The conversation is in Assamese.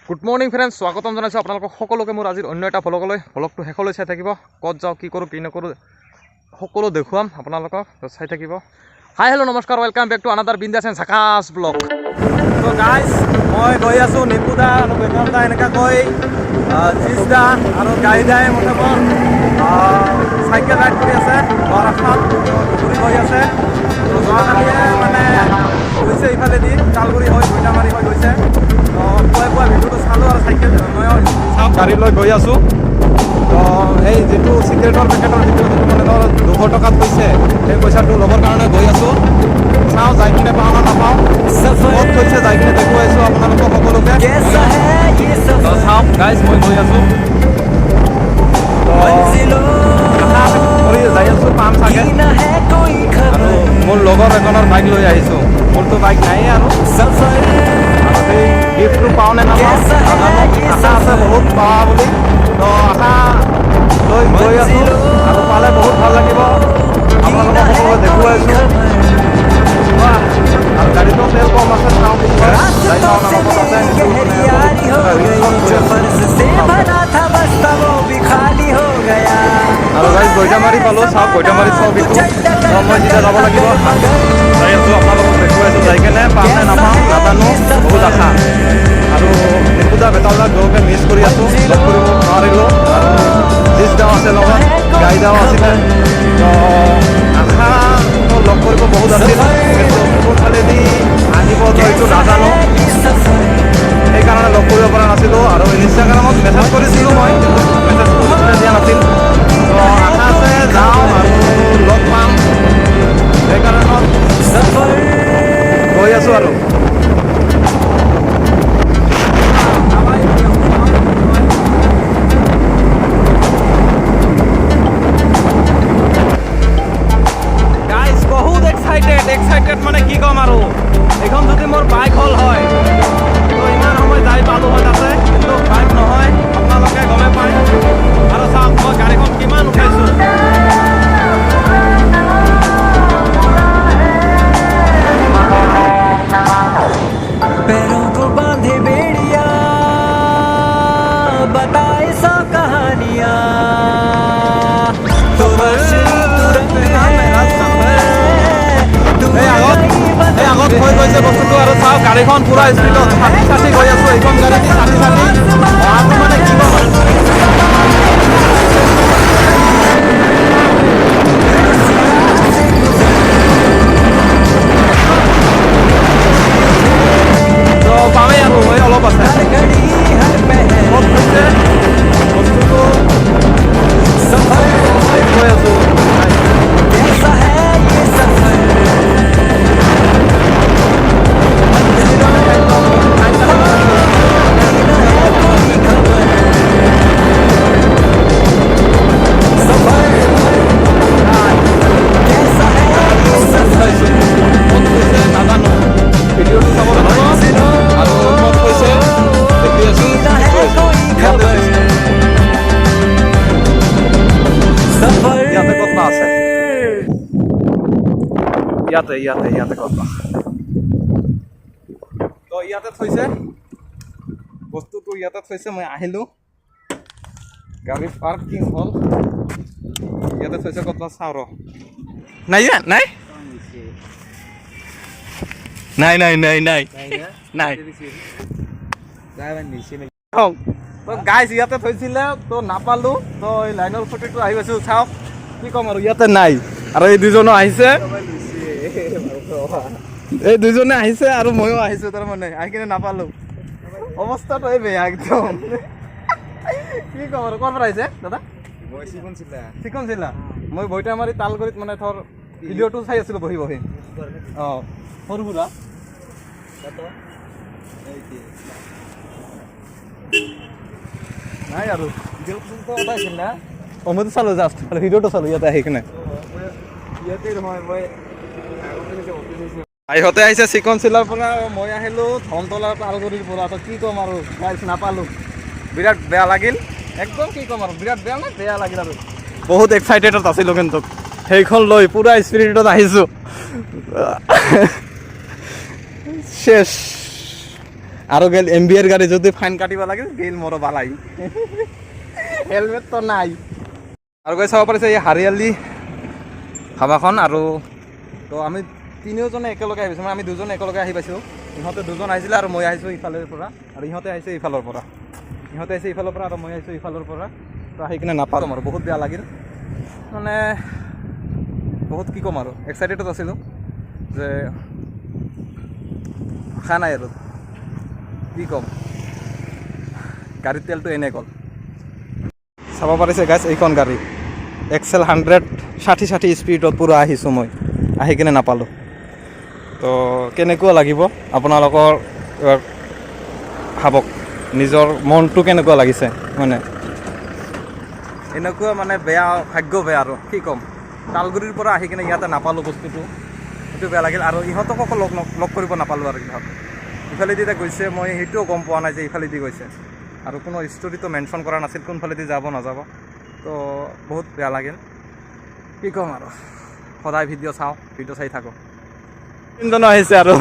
গুড মৰ্নিং ফ্ৰেণ্ডছ, স্বাগতম জনাইছোঁ আপোনালোকক সকলোকে মোৰ আজিৰ অন্য এটা ভ্লগলৈ। ভ্লগটো শেষলৈ চাই থাকিব। ক'ত যাওঁ, কি কৰোঁ, কি নকৰোঁ সকলো দেখুৱাম আপোনালোকক, চাই থাকিব। হাই হেল্ল' নমস্কাৰ, ৱেলকাম বেক টু আনাদাৰ বিন্দাছ এণ্ড ঝাকাছ ব্লগ। তো গাইজ মই গৈ আছোঁ নিপুদা আৰু বেতনদা এনেকৈ গৈ জিজদা আৰু গাইদাই মুঠেবৰ চাইকেল ৰাইড কৰি আছে ৰাস্তাত ঘূৰি গৈ আছে। তো যোৱাকালিয়ে মানে গৈছে ইফালেদি তালগুৰি হৈ ভৈটামাৰি হৈ গৈছে। তো পুৱাই পুৱাই ভিডিঅ'টো চালোঁ আৰু চাইকেল মই চাওক গাড়ী লৈ গৈ আছোঁ। তো এই যিটো চিগাৰেটৰ পেকেটৰ ভিডিঅ' যিটো মানে ধৰ 200 টকাত গৈছে, সেই পইচাটো ল'বৰ কাৰণে গৈ আছোঁ। চাওঁ যাই কিনে পাওঁ না নাপাওঁ, ক'ত গৈছে যাই কিনে দেখুৱাইছোঁ আপোনালোকক সকলোকে। তো চাওক গাইজ মই গৈ আছোঁ, কৰি যাই আছোঁ পাম চাগে। আৰু মোৰ লগৰ এজনৰ বাইক লৈ আহিছোঁ, মোৰতো বাইক নায়েই আৰু সেই গিফ্টটো পাওঁ নে নাপাওঁ নাজানো, আশা আছে বহুত পাৱা বুলি। তো আশা লৈ গৈ আছোঁ আৰু পালে বহুত ভাল লাগিব, আপোনালোকক সকলোকে দেখুৱাইছোঁ। আৰু গাড়ীটো তেল কম আছে, চাওঁ কি হয়, যাই পাওঁ নাপাওঁ আছে। আৰু গাড়ী গৈটামাৰি পালোঁ, চাওক গৈটামাৰি চাওক এইটো। মই যেতিয়া যাব লাগিব যাই আছোঁ, আপোনালোকক দেখুৱাইছোঁ। যাই কেনে পাম নে নাপাওঁ নাজানো, বহুত আশা। আৰু নিপুদা বেতালদাক গৰুকে মিছ কৰি আছোঁ, লগ কৰিব নোৱাৰিলোঁ। আৰু জিজদাও আছে লগত, গাইদাও আছিলে। তো আশা লগ কৰিব বহুত আছিল, কিন্তু কোনফালেদি আহিব তো এইটো নাজানো, সেইকাৰণে লগ কৰিব পৰা নাছিলোঁ। আৰু ইনষ্টাগ্ৰামত মেছেজ কৰিছিলোঁ মই, কিন্তু মেছেজটো ৰিপ্লাই দিয়া নাছিল। তো আশা আছে যাওঁ আৰু লগ পাম, সেইকাৰণত গৈ আছোঁ আৰু। গাইজ বহুত এক্সাইটেড মানে কি ক'ম আৰু। এইখন যদি মোৰ বাইক হ'ল হয় তো ইমান সময় যাই পালোঁ হয় তাতে, কিন্তু বাইক নহয়, আপোনালোকে গমে পায়। আৰু চাওক মই গাড়ীখন কিমান উঠাইছোঁ। पैरों को बांधे बेड़िया बताए सौ कहानियां तो আগত হৈ গৈছে বস্তুটো। আৰু চাওক গাড়ীখন পুৰা স্পীডত ষাঠি গৈ আছোঁ। এইখন গাড়ী ষাঠি অহাটো মানে কি ক'ম আৰু। তো পামেই আৰু এই অলপ আছে। ক'ত গৈছে বস্তুটো গৈ আছোঁ। নাজানো, ভিডিঅ'টো চাব লাগিব আৰু ক'ত কৈছে দেখি আছোঁ। ইয়াতে ক'তবা আছে, ইয়াতে ক'তবা। তো ইয়াতে থৈছে বস্তুটো, ইয়াতে থৈছে। মই আহিলোঁ, গাড়ী পাৰ্কিং হ'ল, ইয়াতে থৈছে ক'তবা। চাওঁ ৰ, নাই নাই নাই নাই নাই নাই নাই তো গাইজ ইয়াতে থৈছিলে, তো নাপালোঁ। তো এই লাইনৰ ফটোটো আহি পাইছোঁ, চাওক কি ক'ম আৰু, ইয়াতে নাই। আৰু এই দুজনো আহিছে, এই দুজনে আহিছে আৰু ময়ো আহিছোঁ। তাৰমানে আহি কিনে নাপালোঁ, অৱস্থাটো এই বেয়া একদম। কি ক'ম আৰু। ক'ৰ পৰা আহিছে দাদা? চিকন চিলা। মই বৈটামাৰি তালগুৰিত মানে ধৰ ভিডিঅ'টো চাই আছিলোঁ বহি বহি। অঁ সৰু সুৰা নাই আৰু মইতো চালোঁ জাষ্ট, আৰু ভিডিঅ'টো চালোঁ ইয়াতে আহি কিনে। ইহঁতে আহিছে চিকন চিলাৰ পৰা, মই আহিলোঁ ধনতলাৰ তালগুৰিৰ পৰা। তো কি ক'ম আৰু গাইজ, নাপালোঁ, বিৰাট বেয়া লাগিল একদম। কি ক'ম আৰু, বিৰাট বেয়া লাগিল আৰু বহুত এক্সাইটেডত আছিলোঁ। কিন্তু সেইখন লৈ পুৰা স্পিৰিটত আহিছোঁ, শেষ। আৰু গেল MBR গাড়ী যদি ফাইন কাটিব লাগে গেল মোৰ বালাই হেলমেট তো নাই আৰু গৈ চাব পাৰিছে এই হাৰিয়ালি ধাবাখন আৰু তো আমি তিনিওজনে একেলগে আহিছোঁ মানে আমি দুজনে একেলগে আহি পাইছোঁ ইহঁতে দুজন আহিছিলে আৰু মই আহিছোঁ ইফালৰ পৰা আৰু ইহঁতে আহিছে ইফালৰ পৰা ইহঁতে আহিছে ইফালৰ পৰা আৰু মই আহিছোঁ ইফালৰ পৰা তো আহি কিনে নাপালোঁ আৰু বহুত বেয়া লাগিল মানে বহুত কি ক'ম আৰু এক্সাইটেডত আছিলোঁ যে আশা নাই আৰু কি ক'ম গাড়ীৰ তেলটো এনে গ'ল চাব পাৰিছে গাইছ এইখন গাড়ী XL 100 60 স্পীডত পূৰা আহিছোঁ মই আহি কিনে নাপালোঁ তো কেনেকুৱা লাগিব আপোনালোকৰ ভাবক নিজৰ মনটো কেনেকুৱা লাগিছে মানে এনেকুৱা মানে বেয়া ভাগ্য বেয়া আৰু কি ক'ম তালগুৰিৰ পৰা আহি কিনে ইয়াতে নাপালোঁ বস্তুটো সেইটো বেয়া লাগিল আৰু ইহঁতকো লগ কৰিব নাপালোঁ আৰু ইহঁত ইফালেদি এতিয়া গৈছে মই সেইটোও গম পোৱা নাই যে ইফালেদি গৈছে আৰু কোনো ষ্টৰিটো মেনশ্যন কৰা নাছিল কোনফালেদি যাব নাযাব তো বহুত বেয়া লাগিল কি ক'ম আৰু সদায় ভিডিঅ' চাওঁ ভিডিঅ' চাই থাকোঁ তিনিজনো আহিছে আৰু